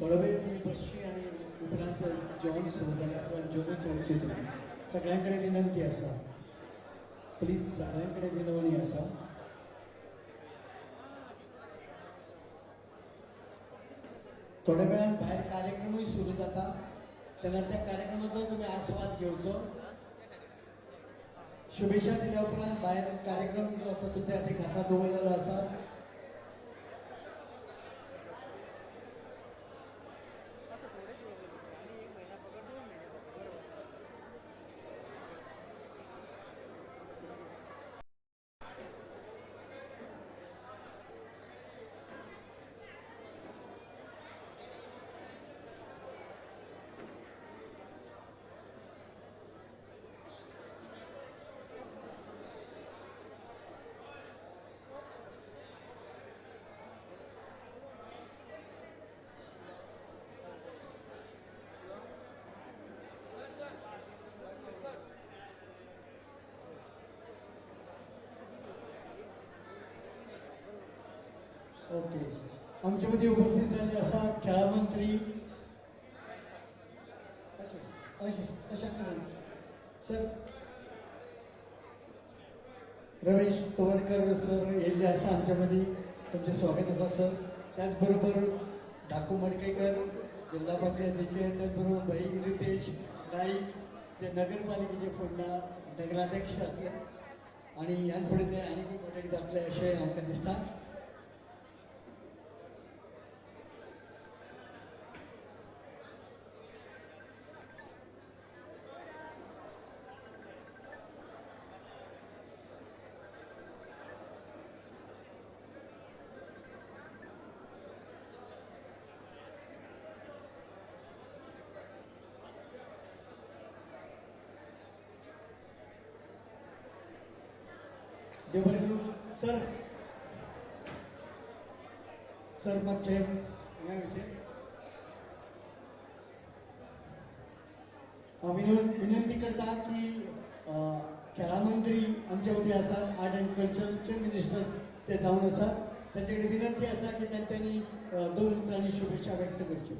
थोडा वेळ तुम्ही बसची आणि उपरांत जेवण सुरू जाल्यार उपरांत जेवणूच वचची तुम्ही. सगळ्यांकडे विनंती आसा, प्लीज सगळ्यांकडे विनवणी आसा. थोड्या वेळान भायर कार्यक्रमूय सुरू जाता, तेन्ना त्या कार्यक्रमाचो तुम्ही आस्वाद घेवचो. शुभेच्छा दिल्या उपरांत भायर कार्यक्रम जो आसा तो त्या खातीर खासा दवरलेलो आसा. ओके, आमच्या मध्ये उपस्थित झाले असा खेळा मंत्री सर रमेश तोडकर सर येयल्ले आसा आमच्या मध्ये. तुमचे स्वागत आसा सर. त्याचबरोबर ठाकू मडकेकर जिल्हा पंचायतीचे, त्याचबरोबर भाई रितेश नाईक जे नगरपालिकेचे फुडल्या नगराध्यक्ष आसले आणि ह्या फुडें ते आनीकूय मोठे जातले अशें आमकां दिसता. देव बरें करूं. सर मातशें हांगा विशय विनंती करता की खेळा मंत्री आमच्या मदीं आसात, आर्ट अँड कल्चरचे मिनिस्टर ते जावन आसात. तांचे कडेन विनंती आसा की तांच्यांनी 2 उतरांनी शुभेच्छा व्यक्त करच्यो.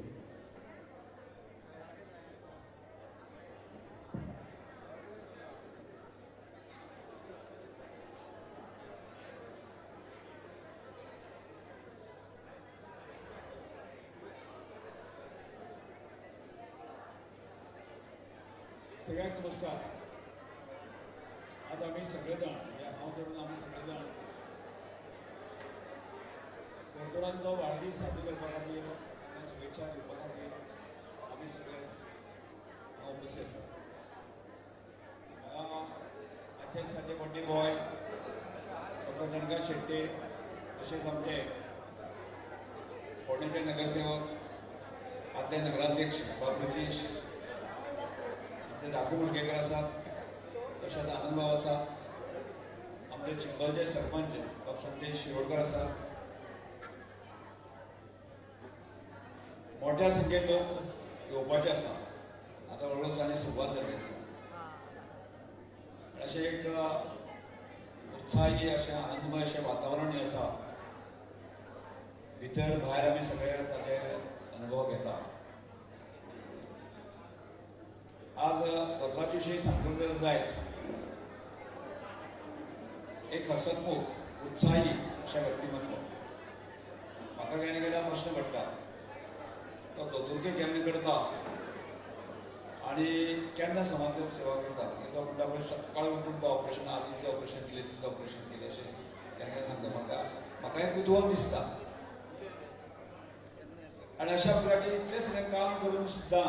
सगळ्यांक नमस्कार. आज आम्ही सगळेजण हांव धरून आम्ही सगळेजण दोतोरांचो वाडदीस साजरो करपा खातीर आनी शुभेच्छा दिवपा खातीर आमी सगळे हांव उपस्थित आसा. आजचे दिसाचे बड्डे बॉय डॉक्टर जनका शेट्टे, तशेंच आमचे फोंडेचे नगरसेवक, आदले नगराध्यक्ष बाब नितीश, ठाकू मडकेकर आसात, तशेंच आनंदबाब आसा, आमचे चिंबलचे सरपंच बाब संदेश शिरोडकर आसात. मोठ्या संख्येन लोक येवपाचे आसा. आतां हळूहळू सुरवात जाल्ली आसा. अशें एक उत्साही अशें आनंदमय अशें वातावरण आसा. भितर भायर आमी सगळे ताचे अनुभव घेता. आज दोतोराचे विशयी सांगूंक जर जायत, एक हसतमुख उत्साही अशें व्यक्तिमत्व. म्हाका केन्ना केन्ना प्रश्न पडटा तो दोतोरकी केन्ना करता आनी केन्ना समाज सेवा करता. तो म्हणटा पळय सकाळी उठून ऑपरेशन आज इतलें ऑपरेशन केलें, तितलें ऑपरेशन केलें अशें केन्ना केन्ना सांगता. म्हाका एक कुतूहल दिसता. आनी अशा प्रकारचे इतलें सगळें काम करून सुद्दां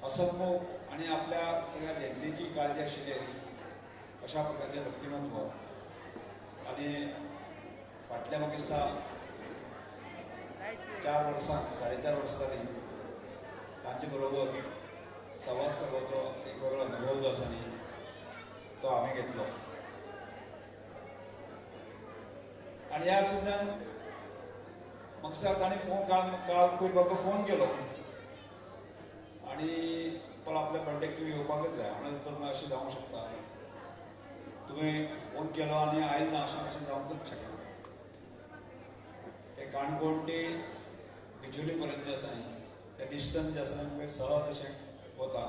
हसतमुख आणि आपल्या सगळ्या जनतेची काळजी आशिल्ले अशा प्रकारचे व्यक्तिमत्व. आणि फाटल्या म्हाका दिसता 4 वर्सां 4.5 वर्सां जालीं तांचे बरोबर सहवास करपाचो एक वेगळो अनुभव जो आसा न्ही तो हांवें घेतलो. आनी ह्या हातूंतल्यान म्हाका दिसता ताणें काल पयर म्हाका फोन केलो आणि पण आपल्या बर्थडेक तुम्ही येवपाकच जाय. हांवें तर अशें जावंक शकता, तुम्ही फोन केलो आनी आयलो ना अशें जावंकच शकना. ते काणकोण ते बिचोली पर्यंत जे आसा न्ही ते डिस्टन्स जे आसा न्ही सहज अशें वता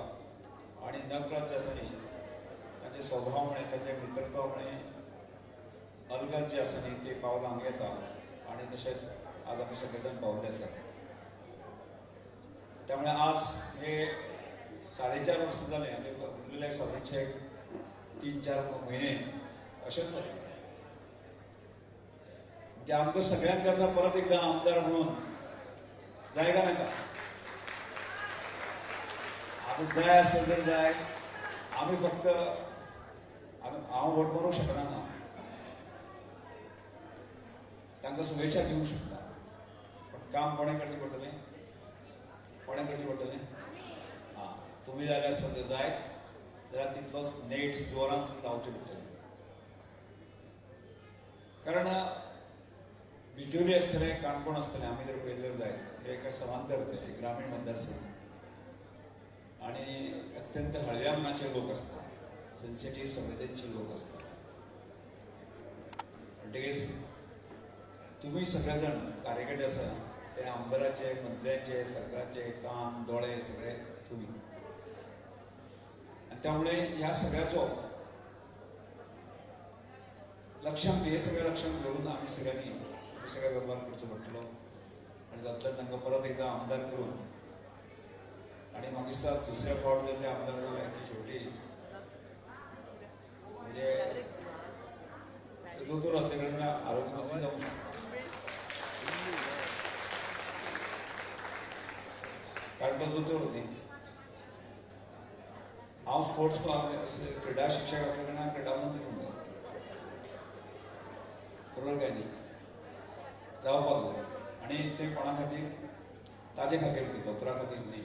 आणि नकळत जे आसा न्ही तांचे स्वभाव म्हणे तांचे मित्रत्व म्हणे अलगद जे आसा न्ही ते पावलां हांगा येता आणि तशेंच आज आमी सगळे जाण पावल्ले आसात. त्यामुळे आज हे 4.5 वर्सां जाले आनी उरलेले सादारणशे 3-4 म्हयने अशेंच जाले. म्हणजे आमकां सगळ्यांक त्याचा परत एकदा आमदार म्हणून जाय का नाका? आमी जाय आसत जर जाय आमी फक्त हांव वोट मारूंक शकना ना, तांकां शुभेच्छा दिवंक शकता, पण काम कोणें करचें पडटलें? कोणें करचें पडटलें? हां, तुमी जाल्यार आसत जर जायत जाल्यार तितलोच नेट जोरान लावचें पडटलें. कारण बिचोली आसतलें काणकोण आसतलें आमी जर पळयलें जायत हे एका समांतर ते एक ग्रामीण मतदारसंघ आणि अत्यंत हळव्या मनाचे लोक असतात, सेन्सिटिव्ह संवेदनशील लोक असतात. म्हणटकीच तुम्ही सगळेजण कार्यकर्ते आसा ते आमदाराचे मंत्र्याचे सरकाराचे कान दोळे सगळे तुम्ही, आणि त्यामुळे ह्या सगळ्याचो लक्षांत हे सगळें लक्षांत घेऊन आमी सगळ्यांनी सगळ्या व्यवहार करचो पडटलो आणि जातल्यान तांकां परत एकदा आमदार करून आणि म्हाका दिसता दुसऱ्या फावट जर ते आमदार जाले की शेवटी म्हणजे दोतोर असले कडल्यान आरोग्य मंत्री जावंक शकता. कारण तो दोतोर न्ही. हांव स्पोर्ट्स क्रीडा शिक्षक असल्या कारणान क्रीडा मंत्री म्हणटा, बरोबर काय न्ही? जावपाक जाय आणि ते कोणा खातीर? ताजे खातीर न्ही, दोतोरा खातीर न्ही,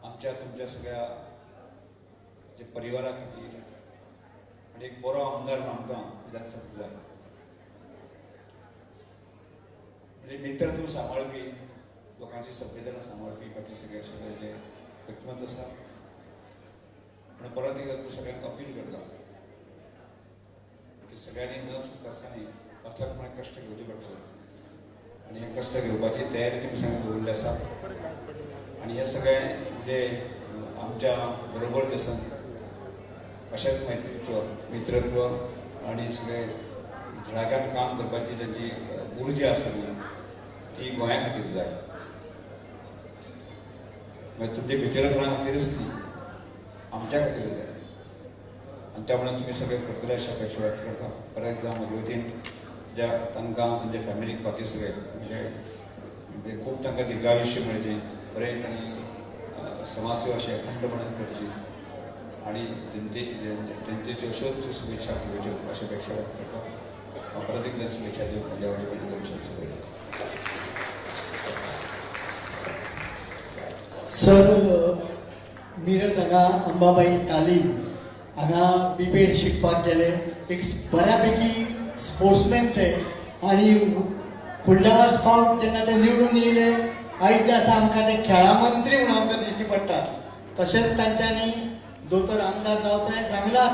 आमच्या तुमच्या सगळ्या जे परिवारा खातीर आणि एक बरो आमदार आमकां विधानसभेक जाय. म्हणजे मित्रत्व सांबाळपी, लोकांची संवेदना सांबाळपी बाकी सगळे सगळे जे व्यक्तिमत्व आसा. म्हणून परत एकदा सगळ्यांक अपील करता की सगळ्यांनी न चूक आसतना अथकपणे कश्ट घेवचे पडटले आणि हे कश्ट घेवपाची तयारी तुमी सगळ्यांक दवरली आसा. आणि हे सगळे म्हणजे आमच्या बरोबर जे आसा अशेंच मैत्रीत्व मित्रत्व आणि सगळे झळाक्यान काम करपाची तांची उर्जा आसतली ती गोंया खातीर जाय. मागीर तुमच्या भितरल्या खातीरच न्ही, आमच्या खातीर जाय. आणि त्यामुळे तुम्ही सगळे करतले अशा अपेक्षा व्यक्त करता. परत एकदा म्हजे वतीन ज्या तांकां तांच्या फॅमिलीक बाकी सगळे म्हणजे खूब तांकां दिर्घायुश्य मेळचें, बरें तांणी समाजसेवा अशी अखंडपणान करची आणि जनतेच्यो अश्योच शुभेच्छा घेवच्यो अशी अपेक्षा व्यक्त करता. हांव परत एकदा शुभेच्छा दिवंक म्हज्या वतीन करच्यो. सर मिरज हांगा अंबाबाई तालीम हांगा बिबेड शिकपाक गेले. एक बऱ्यापैकी स्पोर्ट्समॅन ते आणि फुडल्या वर्स फावट जेन्ना ते निवडून येयले आयज जे आसा आमकां ते खेळा मंत्री म्हणून आमकां दिश्टी पडटा. तशेंच तांच्यांनी दोतोर आमदार जावचो हें सांगलां,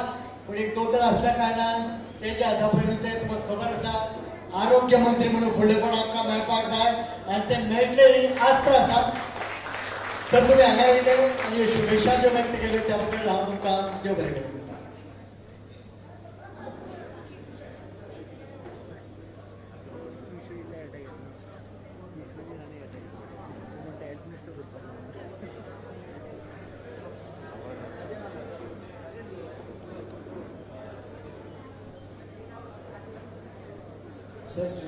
पूण एक दोतोर आसल्या कारणान ते जे आसा पळय ते तुमकां खबर आसा आरोग्य मंत्री म्हणून फुडलेपण आमकां मेळपाक जाय आनी ते मेळटले ही आस्त आसा. सर तुम्ही हांगा येयले आनी शुभेच्छा ज्यो व्यक्त केल्यो त्या बद्दल हांव तुमकां देव बरें करूं. सर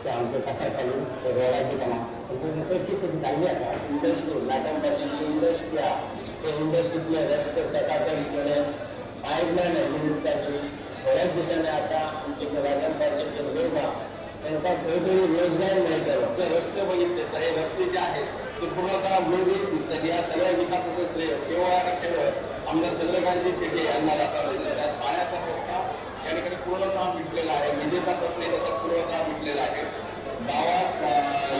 ते आमचे कसा चालू ते रोडाची कामां संपूर्ण कशी सगळी चालली आसा इंडस्ट्री लाटांपासून इंडस्ट्री आहा ते इंडस्ट्रीतले रस्ते चकाचक केले पायपलायन अभिवृत्ताची थोड्याच दिसांनी आता आमचे लाटांपासून रोडा त्यांना खंय तरी रोजगार मेळटलो ते रस्ते बघितले तर हे रस्ते जे आहेत ते पूर्णतः गुळगुळीत दिसतात या सगळ्या विकासाचं श्रेय केवळ आणि केवळ आमदार चंद्रकांतजी शेट्टी यांना जाता त्यात पाण्याचा प्रश्न या ठिकाणी पूर्णतः मिटलेला आहे विजेचा प्रश्न त्याच्यात पूर्णतः मिटलेला आहे गावात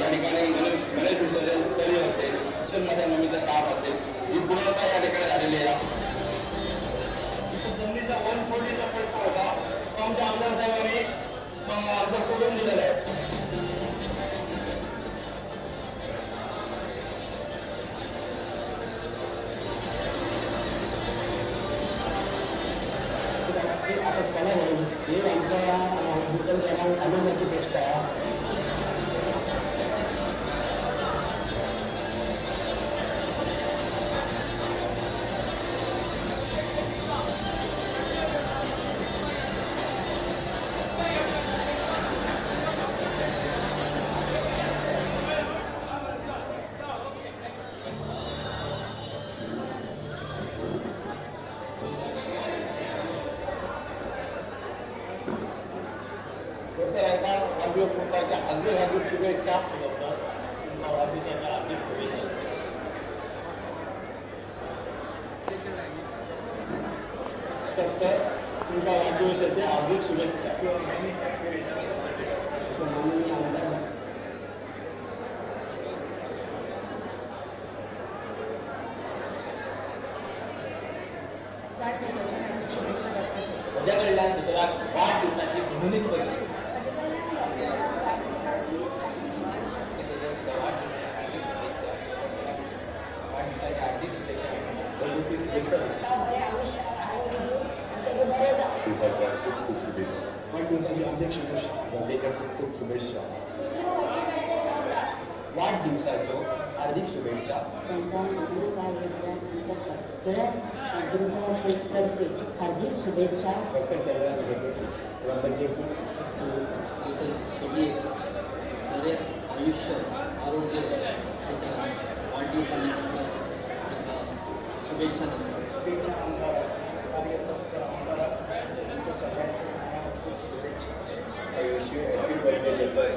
या ठिकाणी गणेश विसर्जन तरी असेल किचनमध्ये नमिता ताप असेल ही पूर्णतः या ठिकाणी झालेली आहे जमिनीचा 140चा प्रश्न होता तो आमच्या आमदार साहेबांनी अर्ज सोडून दिलेला आहे आता चला नाही हे आमच्या हॉस्पिटल क्रमांक अनुमती पेक्षा हार्दिक शुभेच्छा तुमच्या वाढदिवसाचे हार्दिक शुभेच्छा माननीय आमदार माझ्याकडल्या चित्रात वाढदिवसाची भूमिक बघितली खूप शुभेच्छा वाढदिवसाची हार्दिक शुभेच्छा खूप शुभेच्छा वाढदिवसाच्या हार्दिक शुभेच्छा हार्दिक शुभेच्छा बरे आयुष्य आरोग्य त्याच्या वाढदिवसानिमित्त शुभेच्छा शुभेच्छा आमदार कार्यकर्ता आमदार सगळ्यांच्या आयुष्य हॅपी बर्थडे देतोय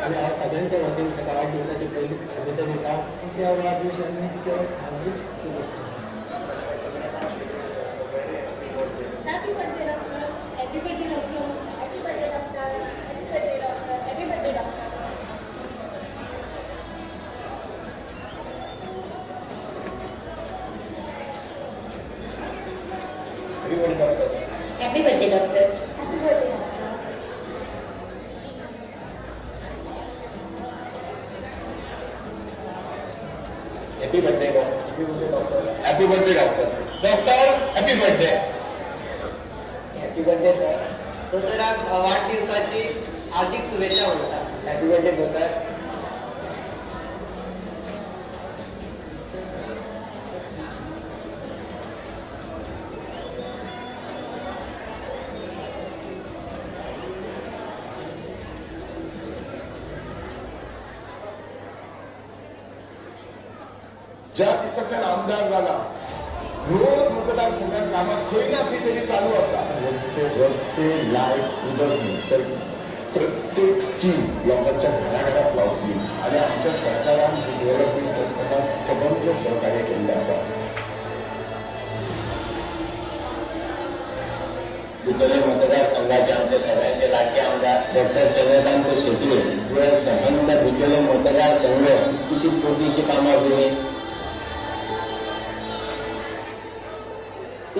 आणि आज सगळ्यांच्या वतीने त्याच्या वाढदिवसाची पहिली शुभेच्छा त्या वाढदिवसानिमित्त हार्दिक शुभेच्छा Happy birthday, doctor. Happy birthday, doctor. Happy birthday, doctor. Happy birthday, doctor. Happy birthday, doctor. Happy birthday, doctor. Happy birthday, doctor. Happy birthday, doctor. Happy birthday, doctor. Doctor, happy birthday. Happy birthday, sir. डॉक्टरांक वाढदिवसाची हार्दिक शुभेच्छा म्हणतात. Happy birthday, doctor. ज्या दिसाच्यान आमदार जाला रोज मतदारसंघात कामां खंय ना खंय तरी चालू आसा रस्ते लायट उदक न्ही तर प्रत्येक स्कीम लोकांच्या घराघरात लावतली आणि आमच्या सरकारान डेव्हलपमेंट करतना सबंद सहकार्य केल्लें आसा भितरले मतदारसंघाचे आमचे सगळ्यांचे लाडके आमदार डॉक्टर चंद्रकांत शेट्टी जे संबंध भितरले मतदारसंघ कितलीशीच कोटीची कामां केली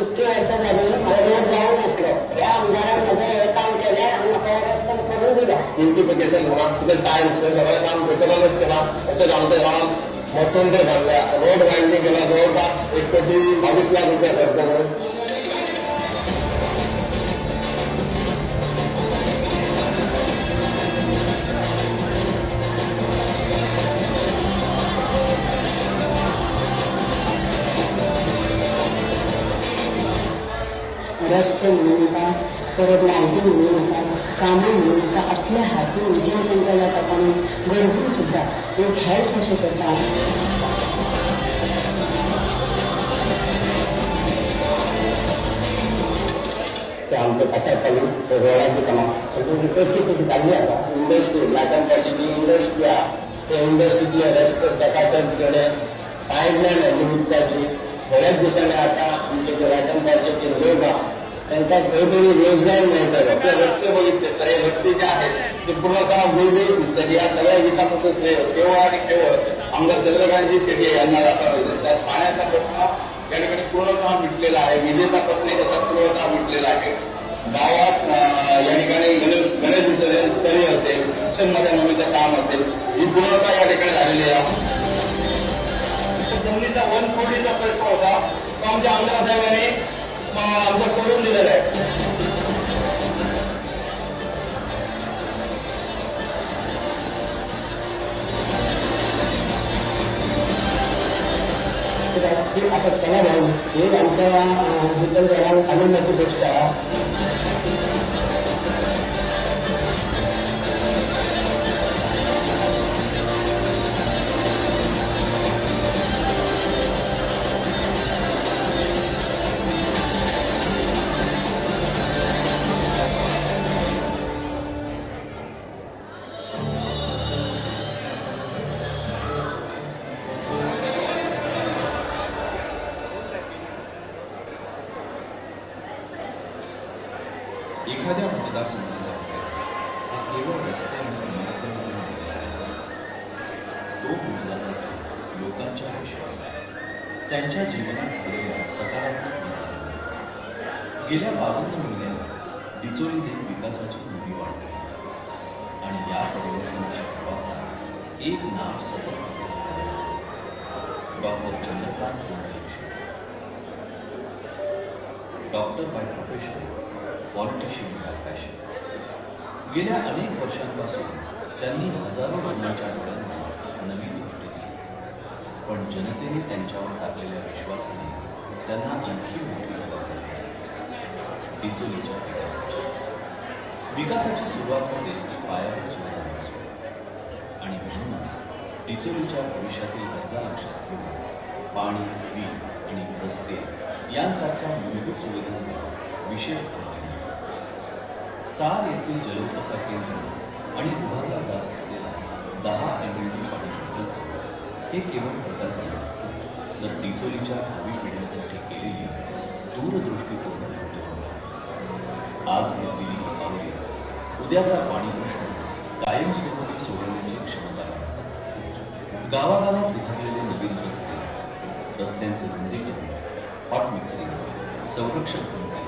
इतकी वर्ष झाली रोड जाऊन असलो या आमदारान माझं हे काम केलंय आणि म्हाका रस्तो करून दिला ब्युटिफिकेशन म्हणा तिथे टाईल्स सगळं काम भेटवूनच केला तसंच आमच्या गावात मसोंडे बांधल्या रोड वाईडनिंग केला जवळपास 1,22 लाख रुपये खर्च करून रस्ते निर्मिती परत लायटी म्हणू नका, कामं म्हणू नका, आपल्या हातून जे त्यांच्या जातात आणि गरजून सुद्धा एक हेल्प कसे करतात. आमचे कसायपणी रोडाची कामां चडशी सगळी चालली आसा. इंडस्ट्री लाटांपाशी जी इंडस्ट्री आहा त्या इंडस्ट्रीतले रस्ते चकाचक पायपलायन आयली उदकाची. थोड्याच दिसांनी आता आमचे जे लाटांपाशीचे लोक आहा त्यांना खंय तरी रोजगार मेळटलो. ते रस्ते बघितले तर हे रस्ते जे आहेत ते पूर्णतः गुळगुळीत दिसतात. या सगळ्या विकासाचं श्रेय केवळ आणि केवळ आमदार चंद्रकांतजी शेट्टी यांना जाता दिसतात. पाण्याचा प्रश्न या ठिकाणी पूर्णतः मिटलेला आहे. विजेचा प्रश्न कसा पूर्णतः मिटलेला आहे. गावात या ठिकाणी गणेश विसर्जन तरी असेल, शिक्षणमध्ये नवीचं काम असेल, ही पूर्णतः या ठिकाणी झालेली आहे. जमिनीचा 1 कोटीचा प्रश्न होता तो आमच्या आमदार साहेबांनी आमचा सोडून दिलेला आहे. आता चला भाऊ हे आमच्या जिल्ह्यात आनंदाची गोष्ट आहे. एखाद्या मतदारसंघाचा विकास हा केवळ रस्ते आणि इमारतींमध्ये मोजला जातो. तो मोजला जातो लोकांच्या विश्वासात, त्यांच्या जीवनात झालेल्या सकारात्मक बदलांवर. गेल्या 52 महिन्यात डिचोलीने विकासाची नवी वाढ केली आणि या परिवर्तनाच्या प्रवासात एक नाव सतत मध्यस्थ आहे, doctor Chandrakant Kundalik. Doctor by profession, politician by passion. गेल्या अनेक वर्षांपासून त्यांनी हजारो रुग्णांच्या डोळ्यांना नवी दृष्टी दिली, पण जनतेने त्यांच्यावर टाकलेल्या विश्वासाने त्यांना आणखी मोठी जबाबदारी दिली. डिचोलीच्या विकासाची सुरुवात होते ती पायाभूत सुविधांपासून आणि म्हणूनच डिचोलीच्या भविष्यातील गरजा लक्षात घेऊन पाणी, वीज आणि रस्ते यांसारख्या मूलभूत सुविधांवर विशेष भर दिला. सार येथील जलोत्पादन केंद्र आणि उभारला जात असलेला 10 MLD पाणी प्रकल्प हे केवळ प्रकल्प नाही, तर डिचोलीच्या भावी पिढ्यांसाठी केलेली दूरदृष्टीपूर्ण गुंतवणूक आहे. आज घेतलेली ही पावले उद्याचा पाणी प्रश्न कायमस्वरूपी सोडवण्याची क्षमता वाढवतात. गावागावात उभारलेले नवीन रस्ते, रस्त्यांचे रुंदीकरण, हॉट मिक्सिंग, संरक्षण भिंती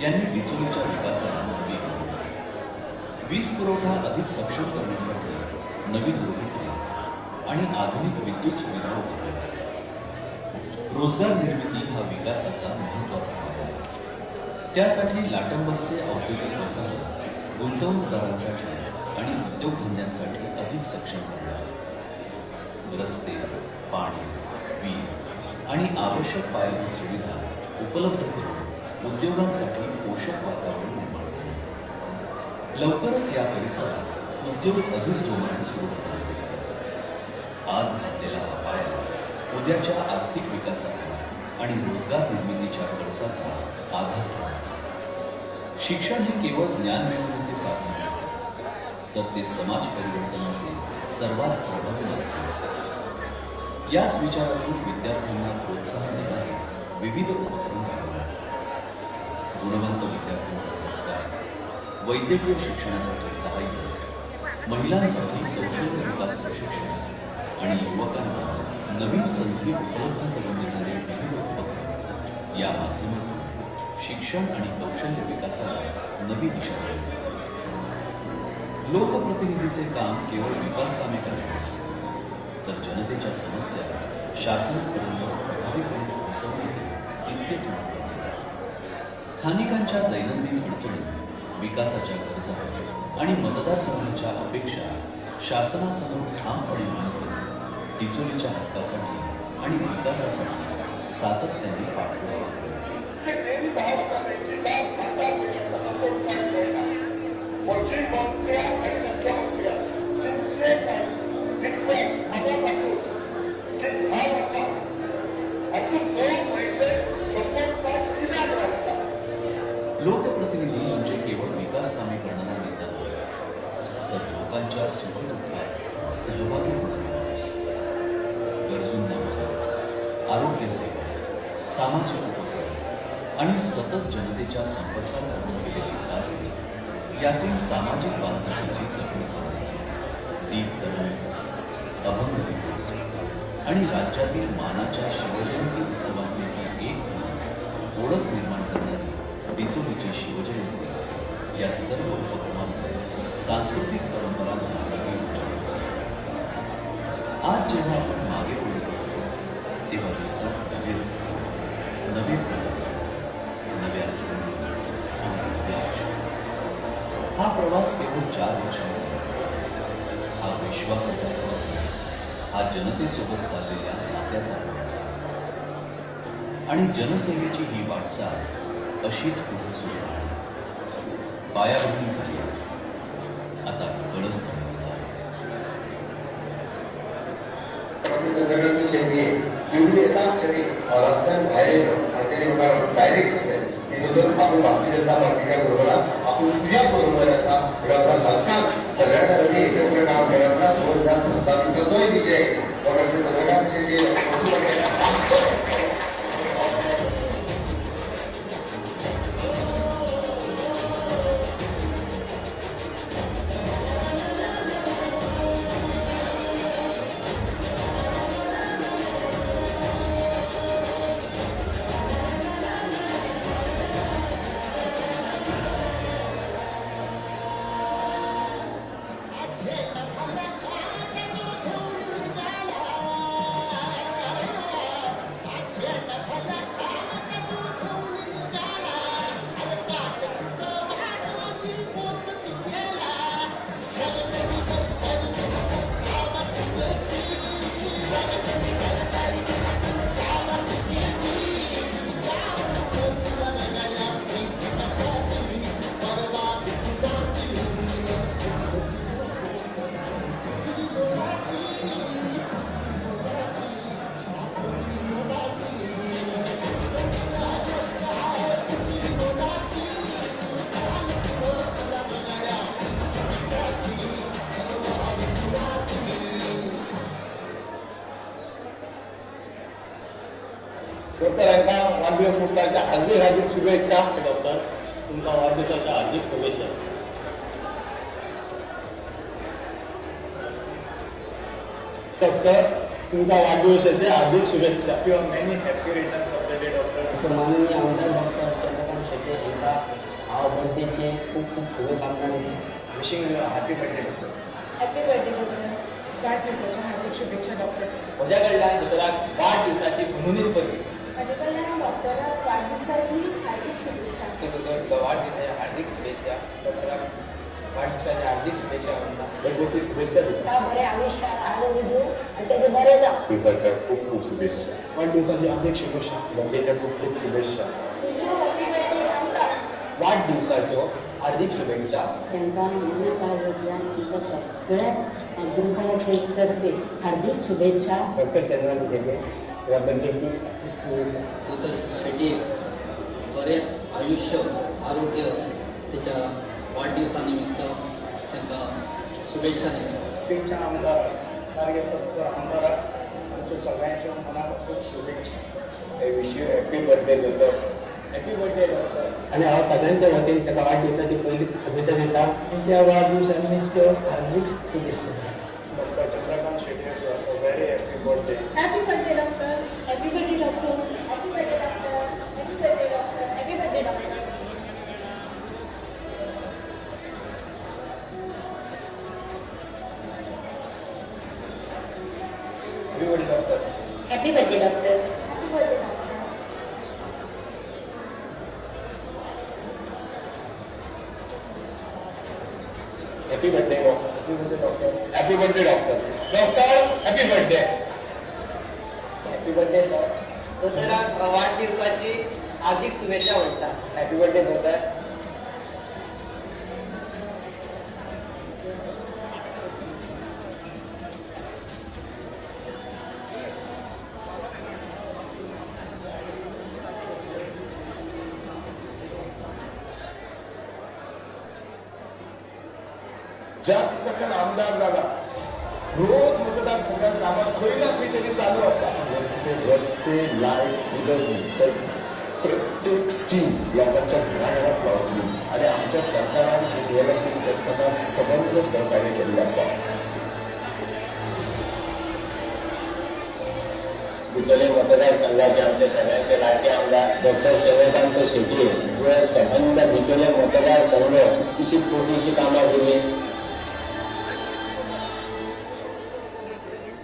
यांनी डिचोलीच्या विकासाला नवी गती दिली. वीज पुरवठा अधिक सक्षम करण्यासाठी नवीन रोहित्रे आणि आधुनिक विद्युत सुविधा उभारल्या. रोजगार निर्मिती हा विकासाचा महत्वाचा भाग आहे. त्यासाठी लाटंबरचे औद्योगिक वसाहत गुंतवणूकदारांसाठी आणि उद्योगधंद्यांसाठी अधिक सक्षम करणार. रस्ते, पाणी, वीज आणि आवश्यक पायाभूत सुविधा उपलब्ध करून उद्योगांसाठी पोषक वातावरण निर्माण केले. लवकरच या परिसरात उद्योग अधिक जोमाने सुरू होताना दिसतात. आज घातलेला हा पाया उद्याच्या आर्थिक विकासाचा आणि रोजगार निर्मितीच्या कळसाचा आधार ठरतो. शिक्षण हे केवळ ज्ञान मिळवण्याचे साधन नसते, तर ते समाज परिवर्तनाचे सर्वात प्रभावी माध्यम असते. याच विचारातून विद्यार्थ्यांना प्रोत्साहन देणारे विविध उपक्रम राबवले. गुणवंत विद्यार्थ्यांचा सत्कार, वैद्यकीय शिक्षणासाठी सहाय्य, महिलांसाठी कौशल्य विकास प्रशिक्षण आणि युवकांना नवीन संधी उपलब्ध करून देणारे विविध उपक्रम या माध्यमातून शिक्षण आणि कौशल्य विकासाला नवी दिशा मिळते. लोकप्रतिनिधीचे काम केवळ विकास कामे करणे नसते, तर जनतेच्या समस्या शासनापर्यंत प्रभावीपणे पोहोचवणे तितकेच महत्त्वाचे असते. स्थानिकांच्या दैनंदिन अडचणी, विकासाच्या गरजा आणि मतदारसंघाच्या अपेक्षा शासनासमोर ठामपणे मांडून डिचोलीच्या हक्कासाठी आणि विकासासाठी सातत्याने पाठपुरावा करतो. बांधणीच्या सुखदुःखात सहभागी होणारा माणूस, गरजूंना मदत, आरोग्य सेवा, सामाजिक उपक्रम आणि सतत जनतेच्या संपर्कात राहून केलेली कार्य यातून सामाजिक बांधिलकीची जपणूक करणे, दीप तरुण, अभंग दिवस आणि राज्यातील मानाच्या शिवजयंती उत्सवातली एक म्हणून ओळख निर्माण करणारी डिचोलीची शिवजयंती या सर्व उपक्रमांमुळे सांस्कृतिक परंपरांना नवी उंची मिळते. आज जेव्हा आपण मागे पुढे करतो तेव्हा दिसतात नवे रस्ते, नवे प्रयोग, नव्या संधी आणि नव्या आशा. हा प्रवास केवळ 4 वर्षांचा नाही. हा विश्वासाचा प्रवास आहे. हा जनतेसोबत चाललेल्या नात्याचा प्रवास आहे. आणि जनसेवेची ही वाटचाल अशीच पुढे सुरू आहे. पायाभरणी झाली आहे. आता कळस चढवायचा आहे. जगत की शेती एवढी येतात क्षणी राज्यात बाहेर डायरेक्ट होते तिथून आपण भारतीय जनता पार्टीच्या बरोबर आपण तुझ्या बरोबर असा प्रयत्न लागतात. सगळ्यांना रवी एकत्र काम केल्यामुळे 2027 तोही विजय जगत शेती डॉक्टरांका वाढदिवसाच्या हार्दिक हार्दिक शुभेच्छा. डॉक्टर तुमचा वाढदिवसाच्या हार्दिक शुभेच्छा. डॉक्टर तुमचा वाढदिवसाच्या हार्दिक शुभेच्छा. किंवा many happy returns of the day. Doctor माननीय आमदार डॉक्टर चंद्रकांत शेट्टे यांना हा बर्थडेचे खूप खूप शुभकामना देते. Wishing you happy birthday doctor. Happy birthday doctor. वाढदिवसाच्या हार्दिक शुभेच्छा डॉक्टर. माझ्याकडल्या डॉक्टराक वाढदिवसाची म्हणूनच बरी. माझ्याकडल्या डॉक्टरला वाढदिवसाची हार्दिक शुभेच्छा. वाढदिवसाच्या हार्दिक शुभेच्छा. डॉक्टराक वाढदिवसाच्या हार्दिक शुभेच्छा म्हणता. वाढदिवसाची शुभेच्छा देता. बरे आयुष्यात आनंद देऊ आणि त्याचे बरे जा. दिवसाच्या खूप खूप शुभेच्छा. वाढदिवसाची हार्दिक शुभेच्छा. बर्थडेच्या खूप खूप शुभेच्छा. Happy birthday doctor. वाढदिवसाच्यो हार्दिक शुभेच्छा. त्यांना मनोकारोग्याची कसं सगळ्यात गुरुकुलाचे तर्फे हार्दिक शुभेच्छा. डॉक्टर चंद्रकांत शेट्टे या बर्थडेची शुभेच्छा. डॉक्टर शेट्टी बरे आयुष्य आरोग्य त्याच्या वाढदिवसानिमित्त त्यांना शुभेच्छा देतात. त्यांच्या आमदार कार्यतत्पर आमदाराक आमच्या सगळ्यांच्या मनापासून शुभेच्छा. I wish you happy birthday doctor. Happy birthday doctor. आणि हा सगळ्यांच्या वतीने त्याला वाढदिवसाची पहिली शुभेच्छा देतात. त्या वाढदिवसानिमित्त हार्दिक शुभेच्छा. Doctor Chandrakant Shette sir very happy birthday. Happy birthday doctor. Happy birthday doctor. Happy birthday doctor. Happy birthday doctor. Happy birthday doctor. Everybody doctor. Happy birthday doctor. Happy birthday doctor. Happy birthday doctor. Happy birthday doctor. Doctor happy birthday. Happy birthday sir. डॉक्टराक वाढदिवसाची हार्दिक शुभेच्छा म्हणतात. Happy birthday doctor. ज्या दिसाच्यान आमदार जाला रोज मतदारसंघात कामां खंय ना खंय तरी चालू आसा. रस्ते लायट उदक न्ही तर प्रत्येक स्कीम लोकांच्या घराघरात पावतली आणि आमच्या सरकारान डेव्हलपमेंट करतना सबंद सहकार्य केल्लें आसा. बिचोले मतदारसंघाचे आमचे सगळ्यांचे लाडके आमदार डॉक्टर चंद्रकांत शेट्टी जो संबंध बिचोले मतदारसंघ 20 कोटीची कामां केली.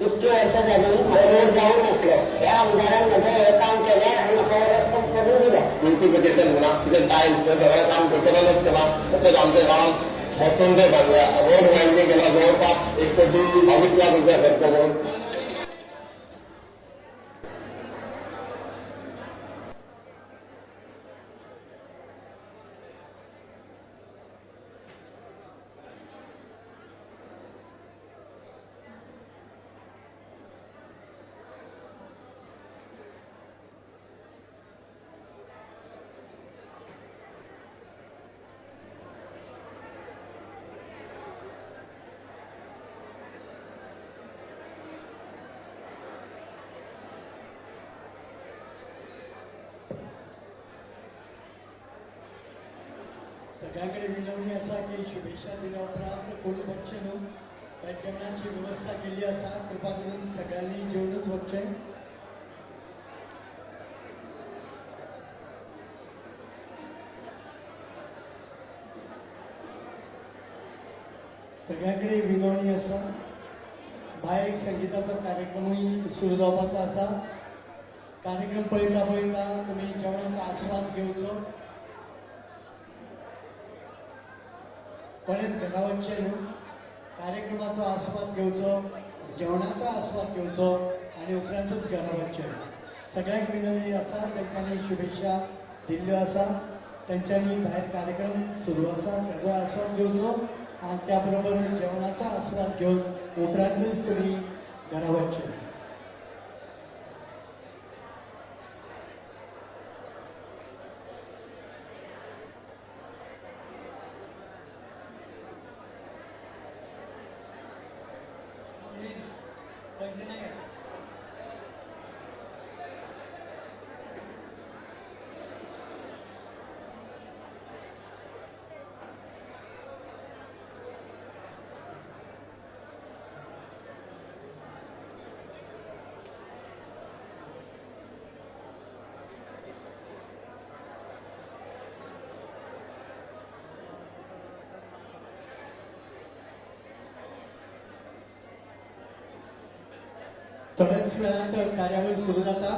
इतकी वर्ष झाली रोड जाऊन असलो या आमदारांमध्ये हे काम केले आणि रस्ता करून दिला. ब्युटिफिकेशन म्हणा तिथे टाईल्स सगळं काम डॉक्टरांनाच केला. तसंच आमच्या गावात बसवंत बांधला रोड वाईडिंग केला जवळपास 1,22 लाख रुपये खर्च करून. सगळ्यांकडे विनवणी असा की शुभेच्छा दिल्या उपरांत कोणी वचचे न्हू. त्या जेवणाची व्यवस्था केली असा. कृपा करून सगळ्यांनी जेवणच वचचे. सगळ्यांकडे विनवणी असा. भायर एक संगीताचो कार्यक्रमूय सुरू जावपाचो आसा. कार्यक्रम पळयता पळयता तुमी जेवणाचो आस्वाद घेवचो. कोणेच घरा वचचे न्हू. कार्यक्रमाचो आस्वाद घेवचो, जेवणाचो आस्वाद घेवचो आणि उपरांतच घरा वचचे. सगळ्यांक विनंती आसा. तेंच्यांनी शुभेच्छा दिल्ल्यो आसा. तेंच्यांनी भायर कार्यक्रम सुरू आसा ताचो आस्वाद घेवचो आणि त्या बरोबर जेवणाचो आस्वाद घेवन उपरांतच तुमी घरा वचचे. थोड्याच वेळात कार्यावळ सुरू जाता.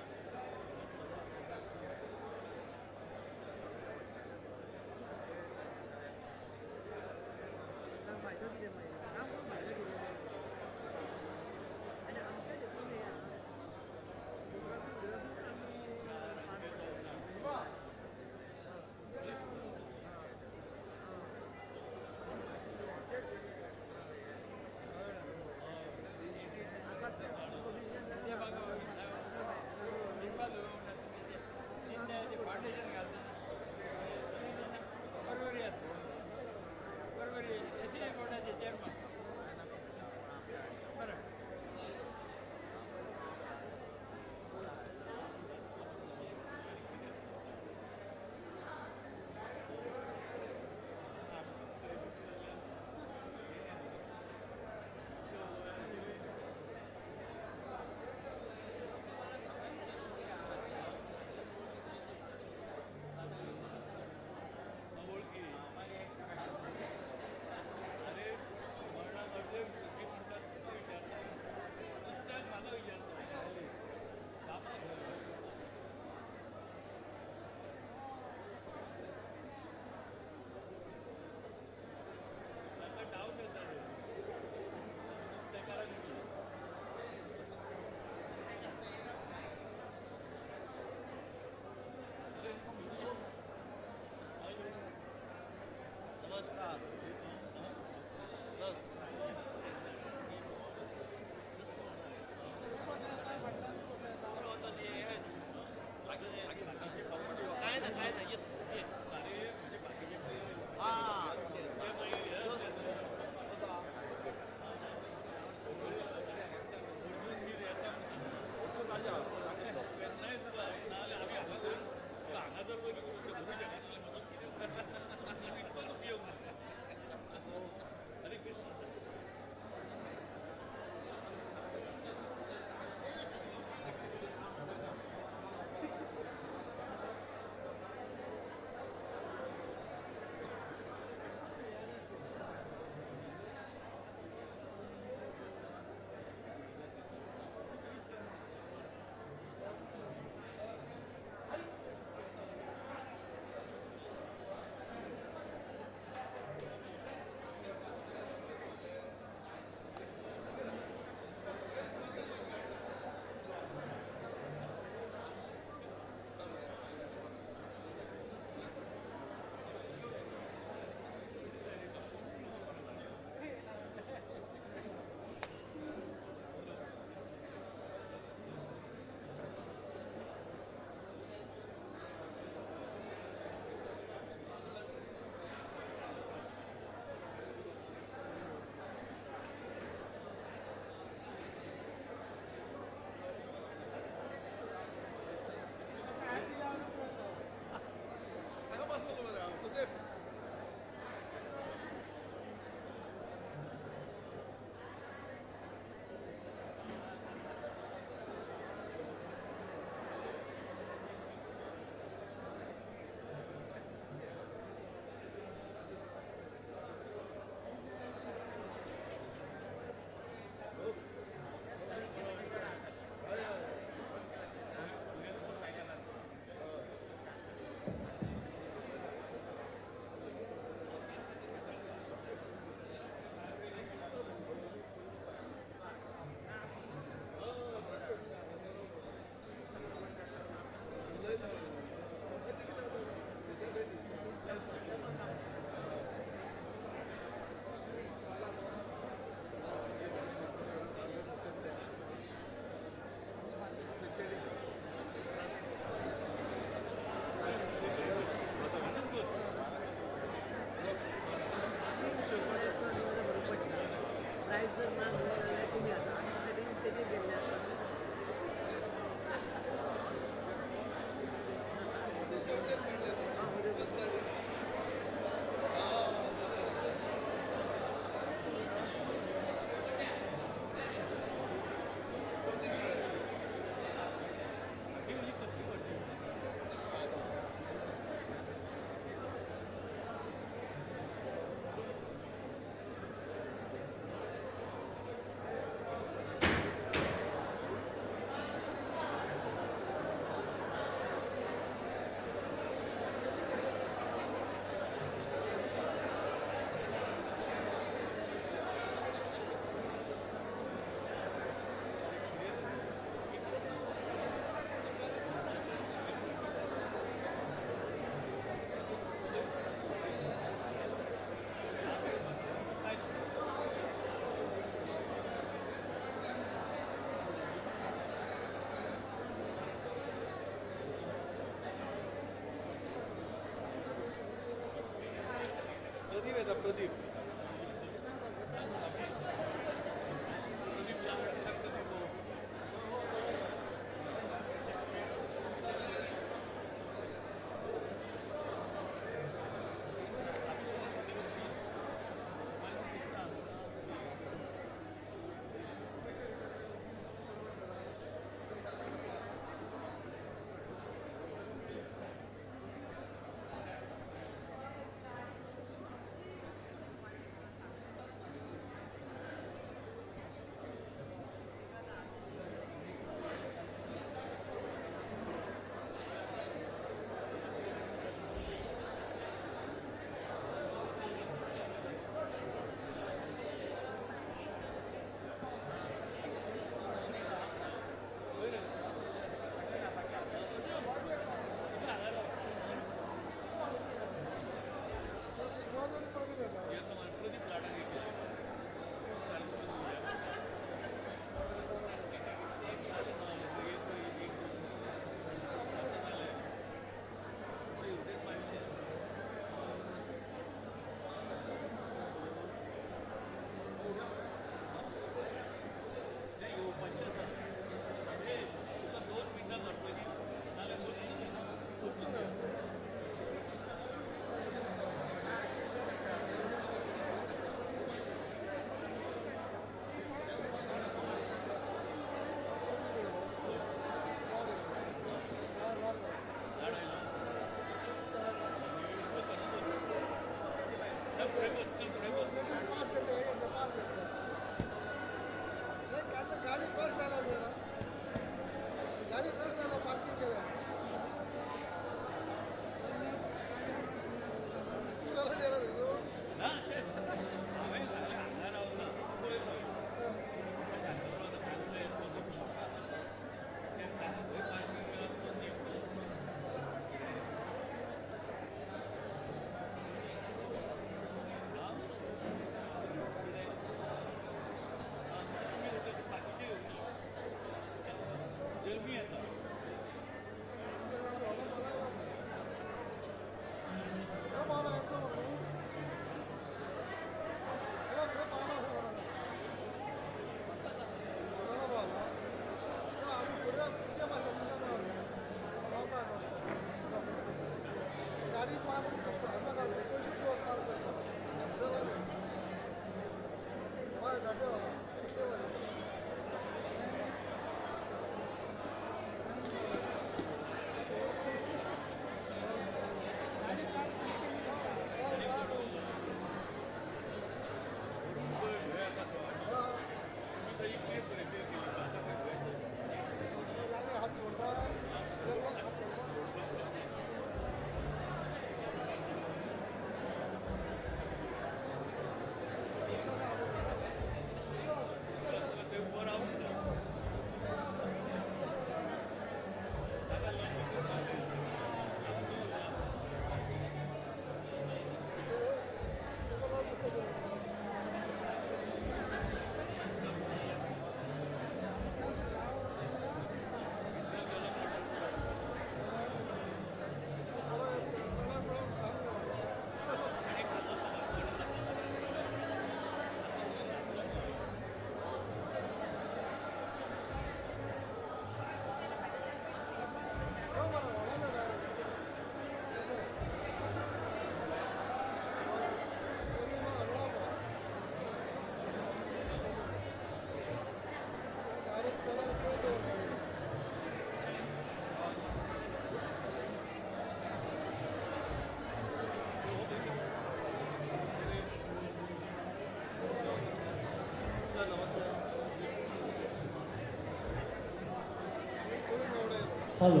हॅलो,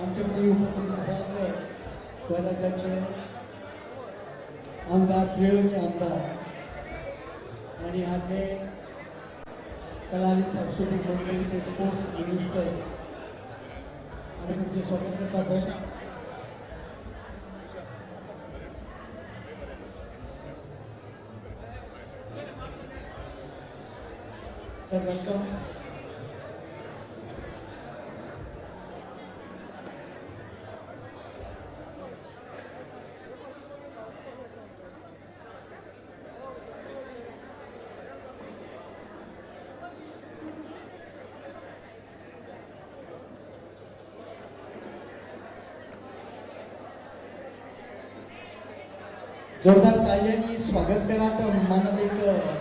आमच्यामध्ये उपस्थित असतात स्वराज्याचे आमदार, प्रियोचे आमदार आणि आमचे कला आणि सांस्कृतिक मंत्री ते स्पोर्ट्स मिनिस्टर, आम्ही तुमचे स्वागत करता सर. Sir welcome. जोरदार ताल्यांनी स्वागत करा. तर मनात एक